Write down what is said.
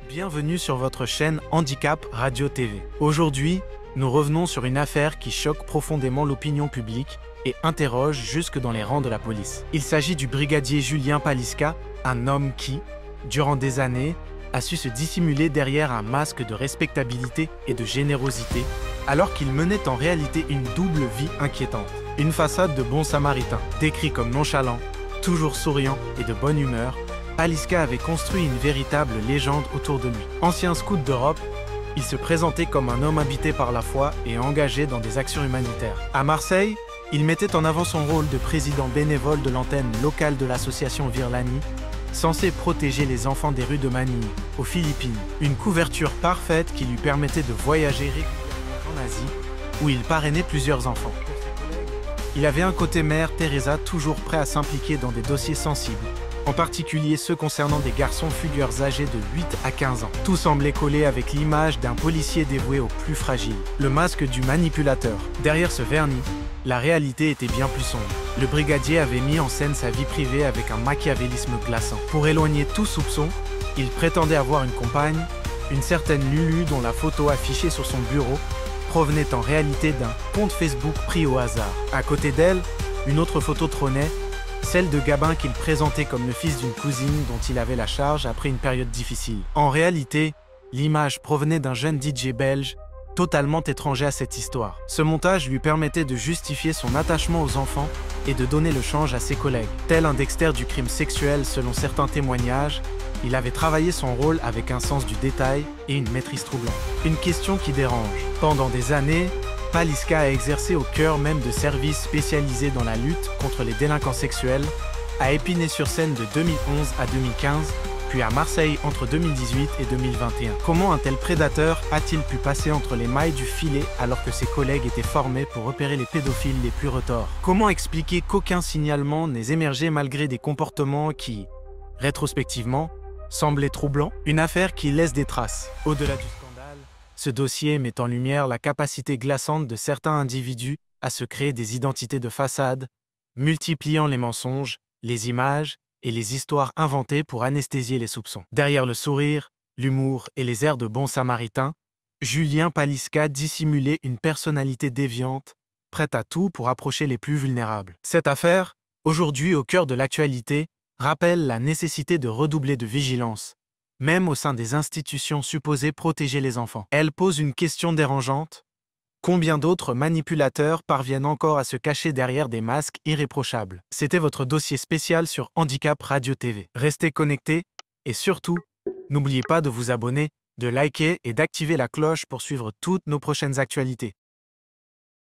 Bienvenue sur votre chaîne Handicap Radio TV. Aujourd'hui, nous revenons sur une affaire qui choque profondément l'opinion publique et interroge jusque dans les rangs de la police. Il s'agit du brigadier Julien Paliska, un homme qui, durant des années, a su se dissimuler derrière un masque de respectabilité et de générosité, alors qu'il menait en réalité une double vie inquiétante. Une façade de bon samaritain, décrit comme nonchalant, toujours souriant et de bonne humeur, Paliska avait construit une véritable légende autour de lui. Ancien scout d'Europe, il se présentait comme un homme habité par la foi et engagé dans des actions humanitaires. À Marseille, il mettait en avant son rôle de président bénévole de l'antenne locale de l'association Virlani, censée protéger les enfants des rues de Manille, aux Philippines. Une couverture parfaite qui lui permettait de voyager régulièrement en Asie, où il parrainait plusieurs enfants. Il avait un côté mère Teresa toujours prêt à s'impliquer dans des dossiers sensibles, en particulier ceux concernant des garçons fugueurs âgés de 8 à 15 ans. Tout semblait coller avec l'image d'un policier dévoué aux plus fragiles, le masque du manipulateur. Derrière ce vernis, la réalité était bien plus sombre. Le brigadier avait mis en scène sa vie privée avec un machiavélisme glaçant. Pour éloigner tout soupçon, il prétendait avoir une compagne, une certaine Lulu dont la photo affichée sur son bureau provenait en réalité d'un compte Facebook pris au hasard. À côté d'elle, une autre photo trônait, celle de Gabin qu'il présentait comme le fils d'une cousine dont il avait la charge après une période difficile. En réalité, l'image provenait d'un jeune DJ belge, totalement étranger à cette histoire. Ce montage lui permettait de justifier son attachement aux enfants et de donner le change à ses collègues. Tel un Dexter du crime sexuel selon certains témoignages, il avait travaillé son rôle avec un sens du détail et une maîtrise troublante. Une question qui dérange. Pendant des années, Paliska a exercé au cœur même de services spécialisés dans la lutte contre les délinquants sexuels, à Épinay-sur-Seine de 2011 à 2015, puis à Marseille entre 2018 et 2021. Comment un tel prédateur a-t-il pu passer entre les mailles du filet alors que ses collègues étaient formés pour repérer les pédophiles les plus retors? Comment expliquer qu'aucun signalement n'ait émergé malgré des comportements qui, rétrospectivement, semblaient troublants? Une affaire qui laisse des traces. Au-delà du scandale, ce dossier met en lumière la capacité glaçante de certains individus à se créer des identités de façade, multipliant les mensonges, les images et les histoires inventées pour anesthésier les soupçons. Derrière le sourire, l'humour et les airs de bon samaritain, Julien Paliska dissimulait une personnalité déviante, prête à tout pour approcher les plus vulnérables. Cette affaire, aujourd'hui au cœur de l'actualité, rappelle la nécessité de redoubler de vigilance, même au sein des institutions supposées protéger les enfants. Elle pose une question dérangeante. Combien d'autres manipulateurs parviennent encore à se cacher derrière des masques irréprochables? C'était votre dossier spécial sur Handicap Radio TV. Restez connectés et surtout, n'oubliez pas de vous abonner, de liker et d'activer la cloche pour suivre toutes nos prochaines actualités.